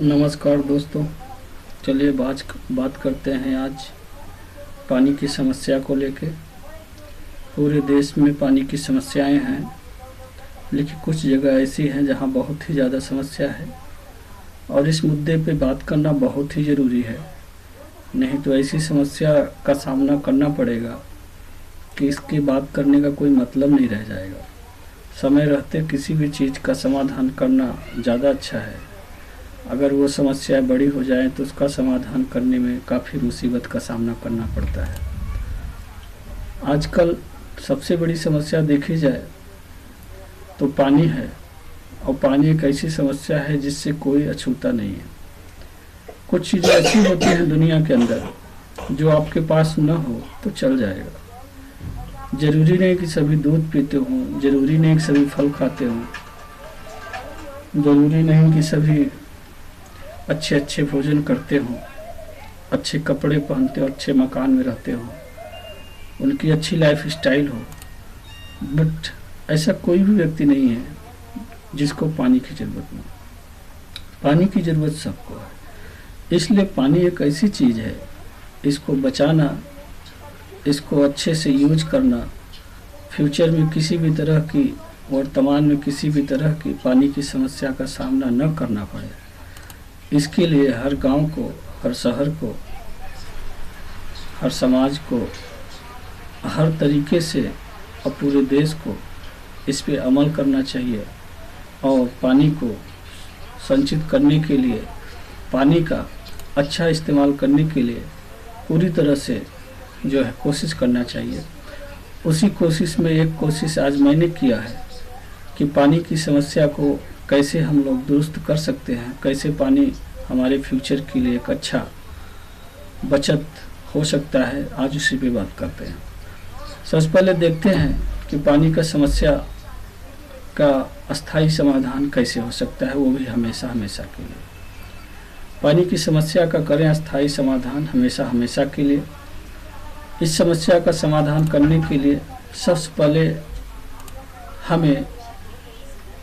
नमस्कार दोस्तों। चलिए बात करते हैं आज पानी की समस्या को लेके। पूरे देश में पानी की समस्याएं हैं, लेकिन कुछ जगह ऐसी हैं जहां बहुत ही ज़्यादा समस्या है और इस मुद्दे पे बात करना बहुत ही ज़रूरी है। नहीं तो ऐसी समस्या का सामना करना पड़ेगा कि इसकी बात करने का कोई मतलब नहीं रह जाएगा। समय रहते किसी भी चीज़ का समाधान करना ज़्यादा अच्छा है। अगर वो समस्या बड़ी हो जाए तो उसका समाधान करने में काफ़ी मुसीबत का सामना करना पड़ता है। आजकल सबसे बड़ी समस्या देखी जाए तो पानी है, और पानी एक ऐसी समस्या है जिससे कोई अछूता नहीं है। कुछ चीज़ें ऐसी होती हैं दुनिया के अंदर जो आपके पास न हो तो चल जाएगा। ज़रूरी नहीं कि सभी दूध पीते हों, ज़रूरी नहीं कि सभी फल खाते हों, ज़रूरी नहीं कि सभी अच्छे अच्छे भोजन करते हों, अच्छे कपड़े पहनते हो, अच्छे मकान में रहते हो, उनकी अच्छी लाइफ स्टाइल हो। बट ऐसा कोई भी व्यक्ति नहीं है जिसको पानी की ज़रूरत न हो। पानी की ज़रूरत सबको है। इसलिए पानी एक ऐसी चीज़ है, इसको बचाना, इसको अच्छे से यूज करना, फ्यूचर में किसी भी तरह की, वर्तमान में किसी भी तरह की पानी की समस्या का सामना न करना पड़े, इसके लिए हर गांव को, हर शहर को, हर समाज को, हर तरीके से और पूरे देश को इस पे अमल करना चाहिए। और पानी को संचित करने के लिए, पानी का अच्छा इस्तेमाल करने के लिए पूरी तरह से जो है कोशिश करना चाहिए। उसी कोशिश में एक कोशिश आज मैंने किया है कि पानी की समस्या को कैसे हम लोग दुरुस्त कर सकते हैं, कैसे पानी हमारे फ्यूचर के लिए एक अच्छा बचत हो सकता है। आज उसी पे बात करते हैं। सबसे पहले देखते हैं कि पानी का समस्या का अस्थायी समाधान कैसे हो सकता है, वो भी हमेशा हमेशा के लिए। पानी की समस्या का करें अस्थायी समाधान हमेशा हमेशा के लिए। इस समस्या का समाधान करने के लिए सबसे पहले हमें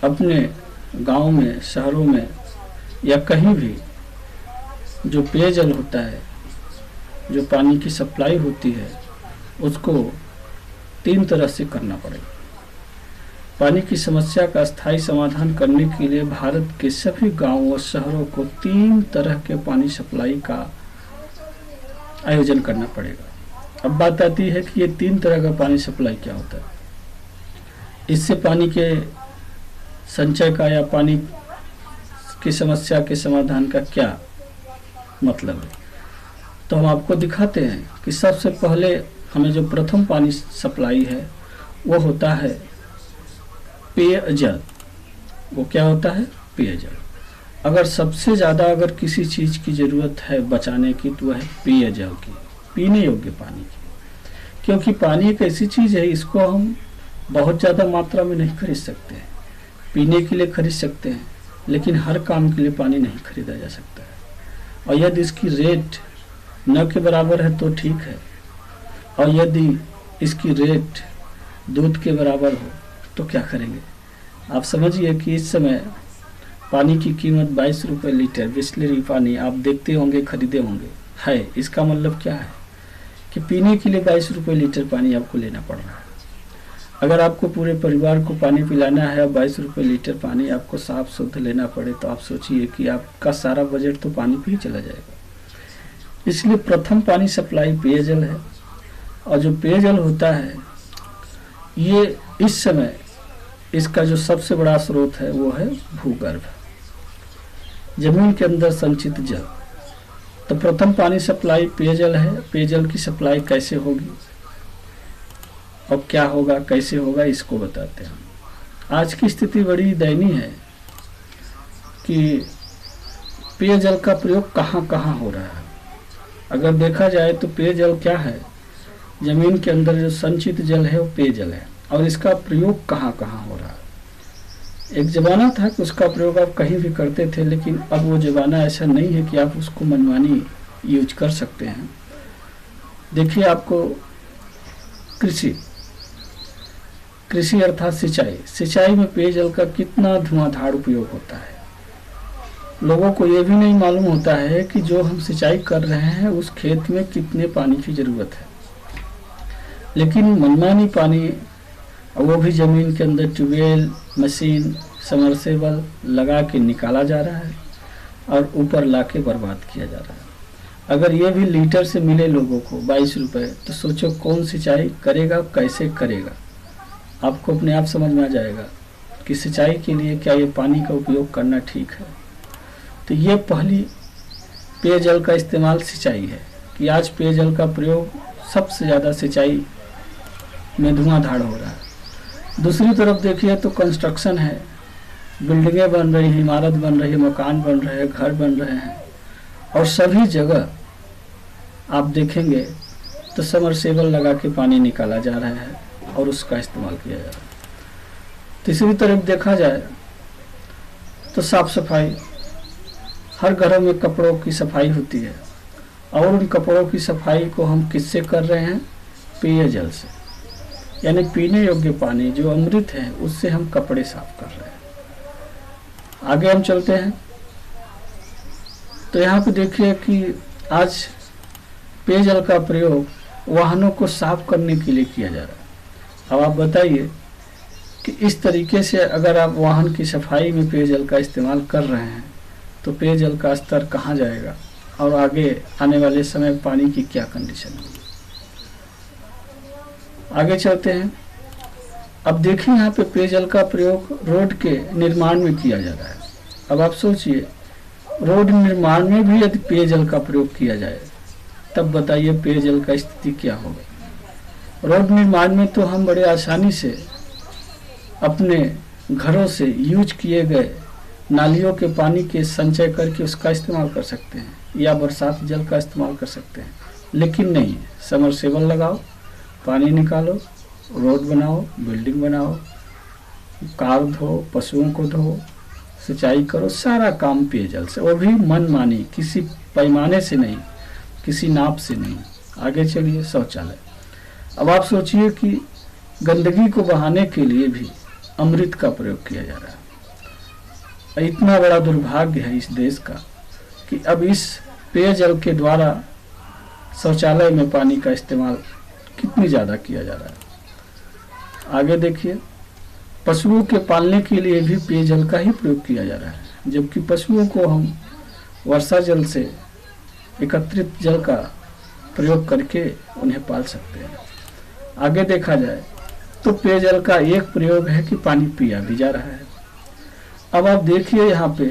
अपने गांव में, शहरों में या कहीं भी जो पेयजल होता है, जो पानी की सप्लाई होती है, उसको 3 तरह से करना पड़ेगा। पानी की समस्या का स्थायी समाधान करने के लिए भारत के सभी गांवों और शहरों को 3 तरह के पानी सप्लाई का आयोजन करना पड़ेगा। अब बात आती है कि ये 3 तरह का पानी सप्लाई क्या होता है। इससे पानी के संचय का या पानी की समस्या के समाधान का क्या मतलब है, तो हम आपको दिखाते हैं कि सबसे पहले हमें जो प्रथम पानी सप्लाई है वो होता है पेयजल। वो क्या होता है? पेयजल। अगर सबसे ज़्यादा अगर किसी चीज़ की ज़रूरत है बचाने की तो वह है पेयजल की, पीने योग्य पानी की। क्योंकि पानी एक ऐसी चीज़ है, इसको हम बहुत ज़्यादा मात्रा में नहीं खरीद सकते हैं। पीने के लिए खरीद सकते हैं, लेकिन हर काम के लिए पानी नहीं खरीदा जा सकता है। और यदि इसकी रेट न के बराबर है तो ठीक है, और यदि इसकी रेट दूध के बराबर हो तो क्या करेंगे। आप समझिए कि इस समय पानी की कीमत 22 रुपये लीटर बिस्लरी पानी आप देखते होंगे, खरीदे होंगे है। इसका मतलब क्या है कि पीने के लिए 22 रुपये लीटर पानी आपको लेना पड़ रहा है। अगर आपको पूरे परिवार को पानी पिलाना है और 22 रुपये लीटर पानी आपको साफ शुद्ध लेना पड़े, तो आप सोचिए कि आपका सारा बजट तो पानी पे ही चला जाएगा। इसलिए प्रथम पानी सप्लाई पेयजल है। और जो पेयजल होता है, ये इस समय इसका जो सबसे बड़ा स्रोत है वो है भूगर्भ, जमीन के अंदर संचित जल। तो प्रथम पानी सप्लाई पेयजल है। पेयजल की सप्लाई कैसे होगी और क्या होगा, कैसे होगा, इसको बताते हैं। आज की स्थिति बड़ी दयनीय है कि पेयजल का प्रयोग कहाँ कहाँ हो रहा है। अगर देखा जाए तो पेयजल क्या है, जमीन के अंदर जो संचित जल है वो पेयजल है, और इसका प्रयोग कहाँ कहाँ हो रहा है। एक ज़माना था कि उसका प्रयोग आप कहीं भी करते थे, लेकिन अब वो ज़माना ऐसा नहीं है कि आप उसको मनमानी यूज कर सकते हैं। देखिए, आपको कृषि अर्थात सिंचाई में पेयजल का कितना धुआंधार उपयोग होता है। लोगों को ये भी नहीं मालूम होता है कि जो हम सिंचाई कर रहे हैं उस खेत में कितने पानी की ज़रूरत है। लेकिन मनमानी पानी, वो भी ज़मीन के अंदर ट्यूबवेल, मशीन, समरसेबल लगा के निकाला जा रहा है और ऊपर ला के बर्बाद किया जा रहा है। अगर ये भी लीटर से मिले लोगों को 22 रुपये, तो सोचो कौन सिंचाई करेगा, कैसे करेगा। आपको अपने आप समझ में आ जाएगा कि सिंचाई के लिए क्या ये पानी का उपयोग करना ठीक है। तो ये पहली पेयजल का इस्तेमाल सिंचाई है कि आज पेयजल का प्रयोग सबसे ज़्यादा सिंचाई में धुआंधार हो रहा है। दूसरी तरफ देखिए तो कंस्ट्रक्शन है, बिल्डिंगें बन रही हैं, इमारत बन रही है, मकान बन रहे हैं, घर बन रहे हैं, और सभी जगह आप देखेंगे तो समरसेबल लगा के पानी निकाला जा रहा है और उसका इस्तेमाल किया जा रहा है। तीसरी तरफ देखा जाए तो साफ सफाई, हर घरों में कपड़ों की सफाई होती है और उन कपड़ों की सफाई को हम किससे कर रहे हैं? पेयजल से, यानी पीने योग्य पानी जो अमृत है उससे हम कपड़े साफ कर रहे हैं। आगे हम चलते हैं तो यहाँ पे देखिए कि आज पेयजल का प्रयोग वाहनों को साफ करने के लिए किया जा रहा है। अब आप बताइए कि इस तरीके से अगर आप वाहन की सफाई में पेयजल का इस्तेमाल कर रहे हैं तो पेयजल का स्तर कहाँ जाएगा और आगे आने वाले समय पानी की क्या कंडीशन होगी। आगे चलते हैं। अब देखिए यहाँ पे पेयजल का प्रयोग रोड के निर्माण में किया जा रहा है। अब आप सोचिए, रोड निर्माण में भी यदि पेयजल का प्रयोग किया जाए तब बताइए पेयजल का स्थिति क्या होगा। रोड निर्माण में तो हम बड़े आसानी से अपने घरों से यूज किए गए नालियों के पानी के संचय करके उसका इस्तेमाल कर सकते हैं या बरसात जल का इस्तेमाल कर सकते हैं, लेकिन नहीं, समरसेबल लगाओ, पानी निकालो, रोड बनाओ, बिल्डिंग बनाओ, कार धो, पशुओं को धो, सिंचाई करो, सारा काम पेयजल से, वो भी मनमानी, किसी पैमाने से नहीं, किसी नाप से नहीं। आगे चलिए, शौचालय। अब आप सोचिए कि गंदगी को बहाने के लिए भी अमृत का प्रयोग किया जा रहा है। इतना बड़ा दुर्भाग्य है इस देश का कि अब इस पेयजल के द्वारा शौचालय में पानी का इस्तेमाल कितनी ज़्यादा किया जा रहा है। आगे देखिए, पशुओं के पालने के लिए भी पेयजल का ही प्रयोग किया जा रहा है, जबकि पशुओं को हम वर्षा जल से एकत्रित जल का प्रयोग करके उन्हें पाल सकते हैं। आगे देखा जाए तो पेयजल का एक प्रयोग है कि पानी पिया भी जा रहा है। अब आप देखिए यहाँ पे,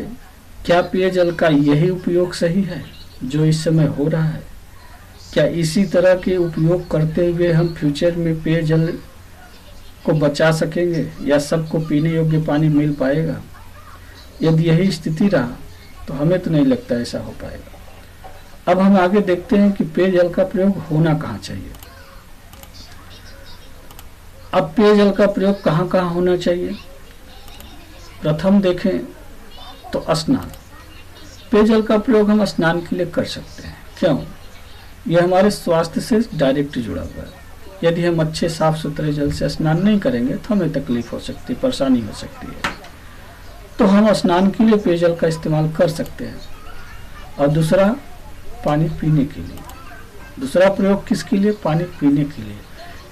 क्या पेयजल का यही उपयोग सही है जो इस समय हो रहा है? क्या इसी तरह के उपयोग करते हुए हम फ्यूचर में पेयजल को बचा सकेंगे या सबको पीने योग्य पानी मिल पाएगा? यदि यही स्थिति रहा तो हमें तो नहीं लगता ऐसा हो पाएगा। अब हम आगे देखते हैं कि पेयजल का प्रयोग होना कहाँ चाहिए। अब पेयजल का प्रयोग कहाँ कहाँ होना चाहिए? प्रथम देखें तो स्नान। पेयजल का प्रयोग हम स्नान के लिए कर सकते हैं। क्यों? यह हमारे स्वास्थ्य से डायरेक्ट जुड़ा हुआ है। यदि हम अच्छे साफ सुथरे जल से स्नान नहीं करेंगे तो हमें तकलीफ हो सकती है, परेशानी हो सकती है। तो हम स्नान के लिए पेयजल का इस्तेमाल कर सकते हैं। और दूसरा, पानी पीने के लिए। दूसरा प्रयोग किसके लिए? पानी पीने के लिए।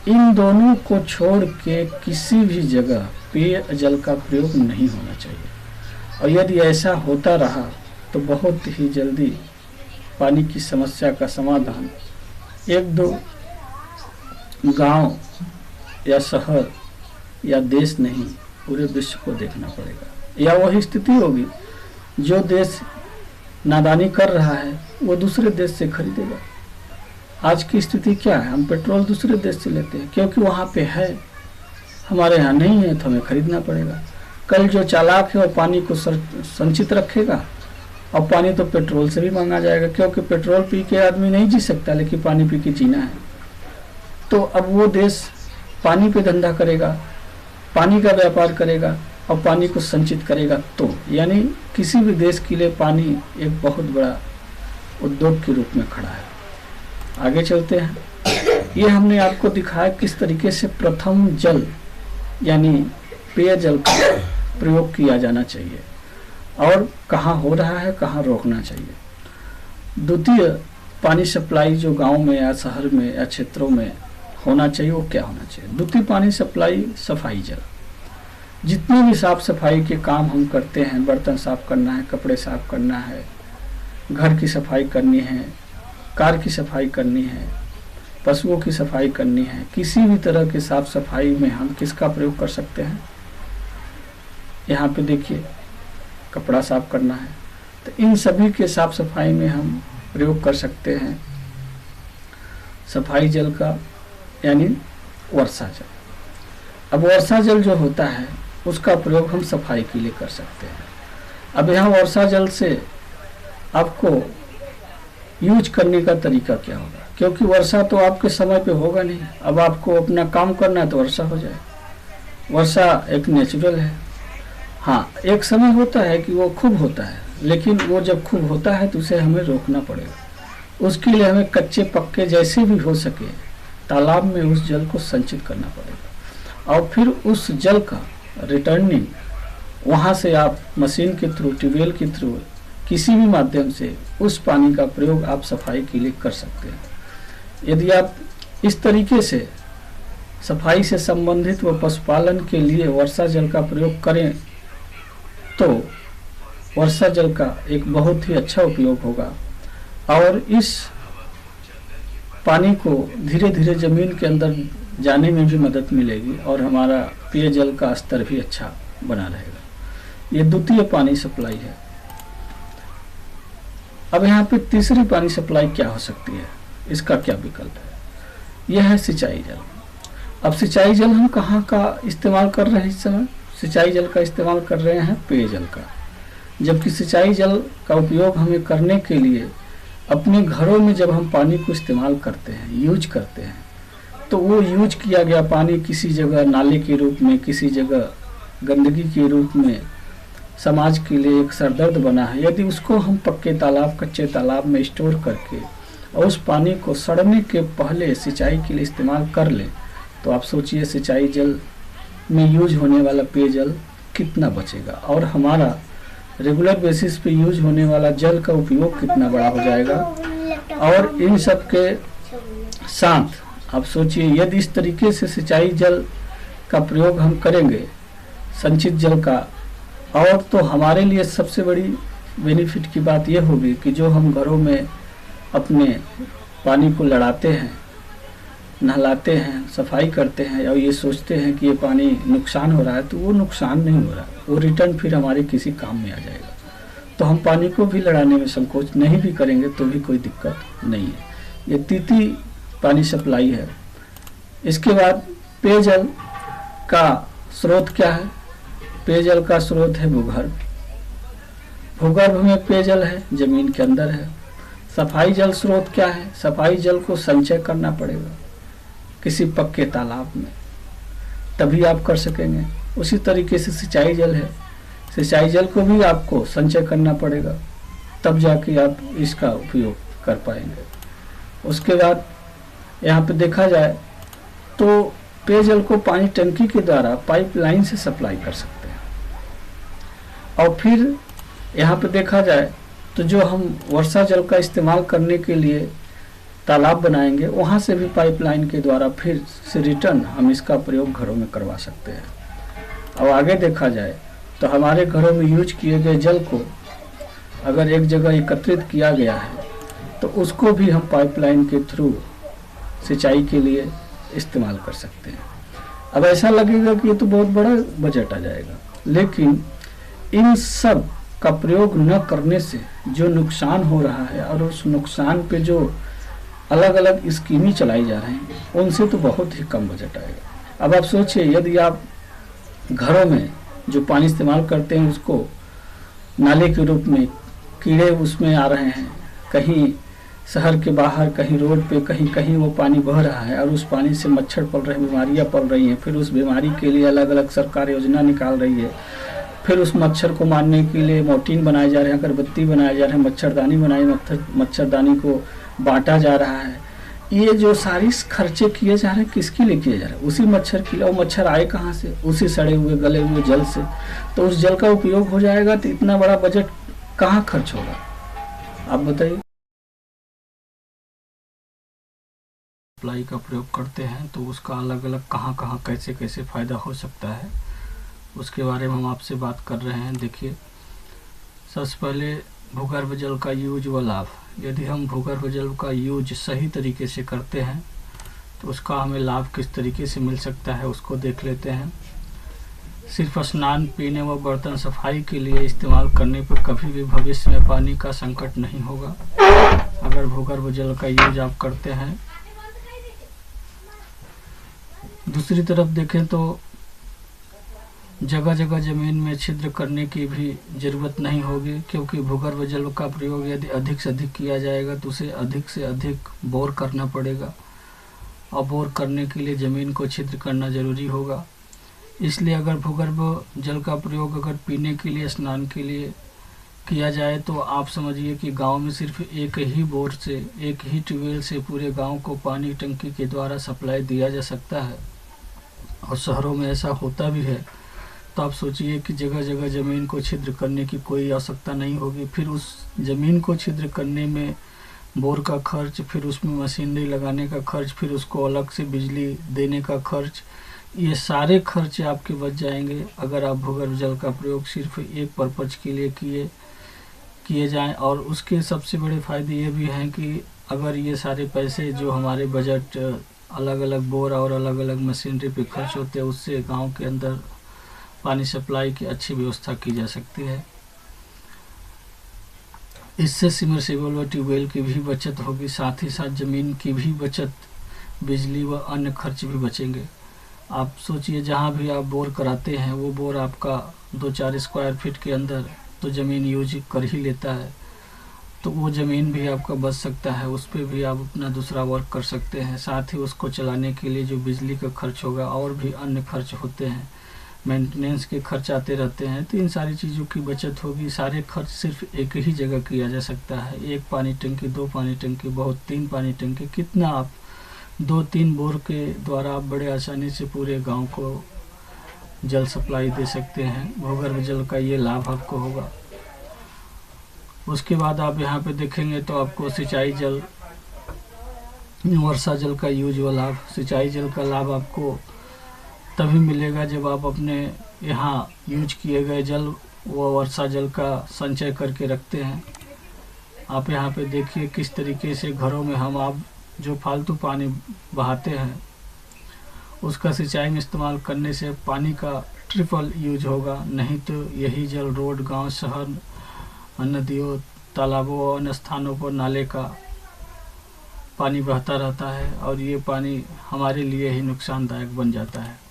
इन दोनों को छोड़ के किसी भी जगह पेयजल का प्रयोग नहीं होना चाहिए। और यदि ऐसा होता रहा तो बहुत ही जल्दी पानी की समस्या का समाधान एक दो गांव या शहर या देश नहीं, पूरे विश्व को देखना पड़ेगा। या वही स्थिति होगी, जो देश नादानी कर रहा है वो दूसरे देश से खरीदेगा। आज की स्थिति क्या है? हम पेट्रोल दूसरे देश से लेते हैं क्योंकि वहाँ पे है, हमारे यहाँ नहीं है तो हमें खरीदना पड़ेगा। कल जो चालाक है वो पानी को संचित रखेगा और पानी तो पेट्रोल से भी मांगा जाएगा, क्योंकि पेट्रोल पी के आदमी नहीं जी सकता, लेकिन पानी पी के जीना है। तो अब वो देश पानी पे धंधा करेगा, पानी का व्यापार करेगा और पानी को संचित करेगा। तो यानी किसी भी देश के लिए पानी एक बहुत बड़ा उद्योग के रूप में खड़ा है। आगे चलते हैं। ये हमने आपको दिखाया किस तरीके से प्रथम जल यानी पेयजल का प्रयोग किया जाना चाहिए। और कहाँ हो रहा है, कहाँ रोकना चाहिए। द्वितीय पानी सप्लाई जो गांव में या शहर में या क्षेत्रों में होना चाहिए वो क्या होना चाहिए। द्वितीय पानी सप्लाई सफाई जल, जितनी भी साफ सफाई के काम हम करते हैं, बर्तन साफ करना है, कपड़े साफ करना है, घर की सफाई करनी है, कार की सफाई करनी है, पशुओं की सफाई करनी है, किसी भी तरह की साफ सफाई में हम किसका प्रयोग कर सकते हैं। यहाँ पे देखिए कपड़ा साफ करना है तो इन सभी के साफ सफाई में हम प्रयोग कर सकते हैं सफाई जल का, यानी वर्षा जल। अब वर्षा जल जो होता है उसका प्रयोग हम सफाई के लिए कर सकते हैं। अब यहाँ वर्षा जल से आपको यूज करने का तरीका क्या होगा, क्योंकि वर्षा तो आपके समय पे होगा नहीं। अब आपको अपना काम करना है तो वर्षा हो जाए। वर्षा एक नेचुरल है। हाँ, एक समय होता है कि वो खूब होता है, लेकिन वो जब खूब होता है तो उसे हमें रोकना पड़ेगा। उसके लिए हमें कच्चे पक्के जैसे भी हो सके तालाब में उस जल को संचित करना पड़ेगा, और फिर उस जल का रिटर्निंग वहाँ से आप मशीन के थ्रू, ट्यूबवेल के थ्रू, किसी भी माध्यम से उस पानी का प्रयोग आप सफाई के लिए कर सकते हैं। यदि आप इस तरीके से सफाई से संबंधित व पशुपालन के लिए वर्षा जल का प्रयोग करें तो वर्षा जल का एक बहुत ही अच्छा उपयोग होगा, और इस पानी को धीरे धीरे जमीन के अंदर जाने में भी मदद मिलेगी और हमारा पेयजल का स्तर भी अच्छा बना रहेगा। ये द्वितीय पानी सप्लाई है। अब यहाँ पे तीसरी पानी सप्लाई क्या हो सकती है, इसका क्या विकल्प है, यह है सिंचाई जल। अब सिंचाई जल हम कहाँ का इस्तेमाल कर रहे हैं इस समय? सिंचाई जल का इस्तेमाल कर रहे हैं पेयजल का, जबकि सिंचाई जल का उपयोग हमें करने के लिए अपने घरों में जब हम पानी को इस्तेमाल करते हैं, यूज करते हैं, तो वो यूज किया गया पानी किसी जगह नाले के रूप में, किसी जगह गंदगी के रूप में समाज के लिए एक सरदर्द बना है। यदि उसको हम पक्के तालाब, कच्चे तालाब में स्टोर करके और उस पानी को सड़ने के पहले सिंचाई के लिए इस्तेमाल कर लें, तो आप सोचिए सिंचाई जल में यूज होने वाला पेयजल कितना बचेगा और हमारा रेगुलर बेसिस पे यूज होने वाला जल का उपयोग कितना बड़ा हो जाएगा। और इन सब के साथ आप सोचिए, यदि इस तरीके से सिंचाई जल का प्रयोग हम करेंगे, संचित जल का, और तो हमारे लिए सबसे बड़ी बेनिफिट की बात यह होगी कि जो हम घरों में अपने पानी को लड़ाते हैं, नहलाते हैं, सफाई करते हैं और ये सोचते हैं कि ये पानी नुकसान हो रहा है, तो वो नुकसान नहीं हो रहा, वो रिटर्न फिर हमारे किसी काम में आ जाएगा। तो हम पानी को भी लड़ाने में संकोच नहीं भी करेंगे तो भी कोई दिक्कत नहीं है। ये तीसरी पानी सप्लाई है। इसके बाद पेयजल का स्रोत क्या है? पेयजल का स्रोत है भूगर्भ। भूगर्भ में पेयजल है, जमीन के अंदर है। सफाई जल स्रोत क्या है? सफाई जल को संचय करना पड़ेगा किसी पक्के तालाब में, तभी आप कर सकेंगे। उसी तरीके से सिंचाई जल है, सिंचाई जल को भी आपको संचय करना पड़ेगा, तब जाके आप इसका उपयोग कर पाएंगे। उसके बाद यहाँ पे देखा जाए तो पेयजल को पानी टंकी के द्वारा पाइपलाइन से सप्लाई कर सकते हैं। और फिर यहाँ पे देखा जाए तो जो हम वर्षा जल का इस्तेमाल करने के लिए तालाब बनाएंगे, वहाँ से भी पाइपलाइन के द्वारा फिर से रिटर्न हम इसका प्रयोग घरों में करवा सकते हैं। अब आगे देखा जाए तो हमारे घरों में यूज किए गए जल को अगर एक जगह एकत्रित किया गया है तो उसको भी हम पाइपलाइन के थ्रू सिंचाई के लिए इस्तेमाल कर सकते हैं। अब ऐसा लगेगा कि ये तो बहुत बड़ा बजट आ जाएगा, लेकिन इन सब का प्रयोग न करने से जो नुकसान हो रहा है और उस नुकसान पे जो अलग अलग स्कीमें चलाई जा रही हैं, उनसे तो बहुत ही कम बजट आएगा। अब आप सोचिए, यदि आप घरों में जो पानी इस्तेमाल करते हैं उसको नाले के रूप में, कीड़े उसमें आ रहे हैं, कहीं शहर के बाहर, कहीं रोड पे, कहीं कहीं वो पानी बह रहा है और उस पानी से मच्छर पल रहे हैं, बीमारियां पल रही हैं। फिर उस बीमारी के लिए अलग अलग सरकार योजना निकाल रही है। फिर उस मच्छर को मारने के लिए मोर्टीन बनाए जा रहे हैं, अगरबत्ती बनाए जा रहे हैं, मच्छरदानी बनाई, मच्छरदानी को बांटा जा रहा है। ये जो सारी खर्चे किए जा रहे हैं किसके लिए किए जा रहे हैं? उसी मच्छर के लिए। और मच्छर आए कहाँ से? उसी सड़े हुए गले हुए जल से। तो उस जल का उपयोग हो जाएगा तो इतना बड़ा बजट कहाँ खर्च होगा, आप बताइए। सप्लाई का प्रयोग करते हैं तो उसका अलग अलग कहाँ कहाँ कैसे कैसे फ़ायदा हो सकता है, उसके बारे में हम आपसे बात कर रहे हैं। देखिए, सबसे पहले भूगर्भ जल का यूज व लाभ। यदि हम भूगर्भ जल का यूज सही तरीके से करते हैं तो उसका हमें लाभ किस तरीके से मिल सकता है उसको देख लेते हैं। सिर्फ स्नान, पीने व बर्तन सफाई के लिए इस्तेमाल करने पर कभी भी भविष्य में पानी का संकट नहीं होगा अगर भूगर्भ जल का यूज आप करते हैं। दूसरी तरफ देखें तो जगह जगह ज़मीन में छिद्र करने की भी ज़रूरत नहीं होगी, क्योंकि भूगर्भ जल का प्रयोग यदि अधिक से अधिक किया जाएगा तो उसे अधिक से अधिक बोर करना पड़ेगा, और बोर करने के लिए ज़मीन को छिद्र करना ज़रूरी होगा। इसलिए अगर भूगर्भ जल का प्रयोग अगर पीने के लिए, स्नान के लिए किया जाए तो आप समझिए कि गांव में सिर्फ एक ही बोर से, एक ही ट्यूबवेल से पूरे गांव को पानी टंकी के द्वारा सप्लाई दिया जा सकता है, और शहरों में ऐसा होता भी है। तो आप सोचिए कि जगह जगह ज़मीन को छिद्र करने की कोई आवश्यकता नहीं होगी। फिर उस ज़मीन को छिद्र करने में बोर का खर्च, फिर उसमें मशीनरी लगाने का खर्च, फिर उसको अलग से बिजली देने का खर्च, ये सारे खर्चे आपके बच जाएंगे अगर आप भूगर्भ जल का प्रयोग सिर्फ एक पर्पज के लिए किए जाएं। और उसके सबसे बड़े फ़ायदे ये भी हैं कि अगर ये सारे पैसे जो हमारे बजट अलग अलग बोर और अलग अलग मशीनरी पे खर्च होते हैं, उससे गांव के अंदर पानी सप्लाई की अच्छी व्यवस्था की जा सकती है। इससे सिमर्सिबल व ट्यूबवेल की भी बचत होगी, साथ ही साथ ज़मीन की भी बचत, बिजली व अन्य खर्च भी बचेंगे। आप सोचिए, जहाँ भी आप बोर कराते हैं वो बोर आपका 2-4 स्क्वायर फीट के अंदर तो ज़मीन यूज कर ही लेता है, तो वो ज़मीन भी आपका बच सकता है, उस पर भी आप अपना दूसरा वर्क कर सकते हैं। साथ ही उसको चलाने के लिए जो बिजली का खर्च होगा और भी अन्य खर्च होते हैं, मेंटेनेंस के खर्च आते रहते हैं, तो इन सारी चीज़ों की बचत होगी। सारे खर्च सिर्फ एक ही जगह किया जा सकता है। 1 पानी टंकी, 2 पानी टंकी, बहुत 3 पानी टंकी, कितना आप 2-3 बोर के द्वारा आप बड़े आसानी से पूरे गांव को जल सप्लाई दे सकते हैं। भूगर्भ जल का ये लाभ आपको होगा। उसके बाद आप यहाँ पे देखेंगे तो आपको सिंचाई जल, वर्षा जल का यूज व लाभ। सिंचाई जल का लाभ आपको तभी मिलेगा जब आप अपने यहाँ यूज किए गए जल व वर्षा जल का संचय करके रखते हैं। आप यहाँ पे देखिए किस तरीके से घरों में हम आप जो फालतू पानी बहाते हैं उसका सिंचाई में इस्तेमाल करने से पानी का ट्रिपल यूज होगा। नहीं तो यही जल रोड, गांव, शहर, नदियों, तालाबों और अन्य स्थानों पर नाले का पानी बहता रहता है, और ये पानी हमारे लिए ही नुकसानदायक बन जाता है।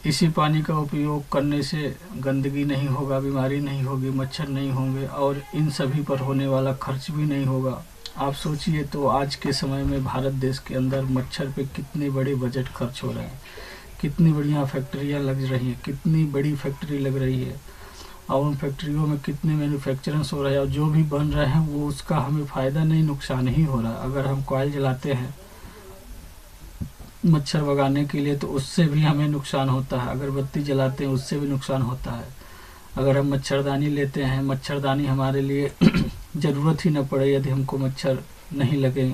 इसी पानी का उपयोग करने से गंदगी नहीं होगा, बीमारी नहीं होगी, मच्छर नहीं होंगे, और इन सभी पर होने वाला खर्च भी नहीं होगा। आप सोचिए तो आज के समय में भारत देश के अंदर मच्छर पे कितने बड़े बजट खर्च हो रहे हैं, कितनी बढ़िया फैक्ट्रियाँ लग रही हैं, कितनी बड़ी फैक्ट्री लग रही है, और उन फैक्ट्रियों में कितने मैन्युफैक्चरिंग्स हो रहे हैं, और जो भी बन रहे हैं वो उसका हमें फ़ायदा नहीं, नुकसान ही हो रहा है। अगर हम कॉइल जलाते हैं मच्छर भगाने के लिए तो उससे भी हमें नुकसान होता है। अगरबत्ती जलाते हैं उससे भी नुकसान होता है। अगर हम मच्छरदानी लेते हैं, मच्छरदानी हमारे लिए ज़रूरत ही न पड़े यदि हमको मच्छर नहीं लगे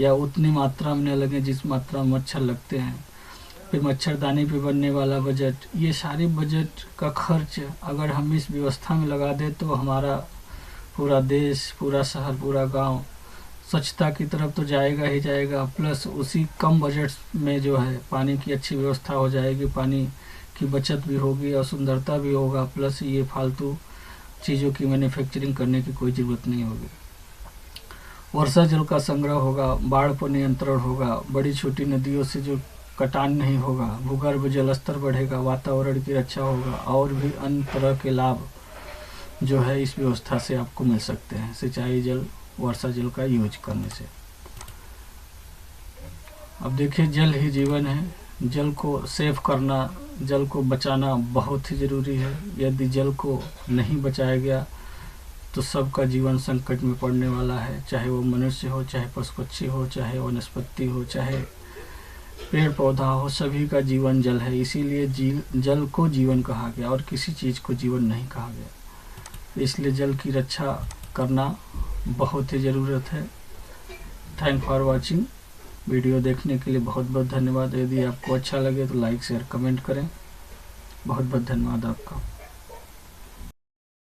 या उतनी मात्रा में न लगे जिस मात्रा में मच्छर लगते हैं। फिर मच्छरदानी पे बनने वाला बजट, ये सारे बजट का खर्च अगर हम इस व्यवस्था में लगा दें तो हमारा पूरा देश, पूरा शहर, पूरा गांव स्वच्छता की तरफ तो जाएगा ही जाएगा, प्लस उसी कम बजट में जो है पानी की अच्छी व्यवस्था हो जाएगी, पानी की बचत भी होगी और सुंदरता भी होगा, प्लस ये फालतू चीज़ों की मैन्युफैक्चरिंग करने की कोई ज़रूरत नहीं होगी। वर्षा जल का संग्रह होगा, बाढ़ पर नियंत्रण होगा, बड़ी छोटी नदियों से जो कटान नहीं होगा, भूगर्भ जल स्तर बढ़ेगा, वातावरण की रक्षा होगा, और भी अन्य तरह के लाभ जो है इस व्यवस्था से आपको मिल सकते हैं सिंचाई जल, वर्षा जल का यूज करने से। अब देखिए, जल ही जीवन है। जल को सेव करना, जल को बचाना बहुत ही ज़रूरी है। यदि जल को नहीं बचाया गया तो सबका जीवन संकट में पड़ने वाला है, चाहे वो मनुष्य हो, चाहे पशु पक्षी हो, चाहे वनस्पति हो, चाहे पेड़ पौधा हो, सभी का जीवन जल है। इसीलिए जल को जीवन कहा गया और किसी चीज़ को जीवन नहीं कहा गया। इसलिए जल की रक्षा करना बहुत ही ज़रूरत है। Thank for watching. वीडियो देखने के लिए बहुत बहुत धन्यवाद। यदि आपको अच्छा लगे तो लाइक शेयर कमेंट करें। बहुत बहुत धन्यवाद आपका।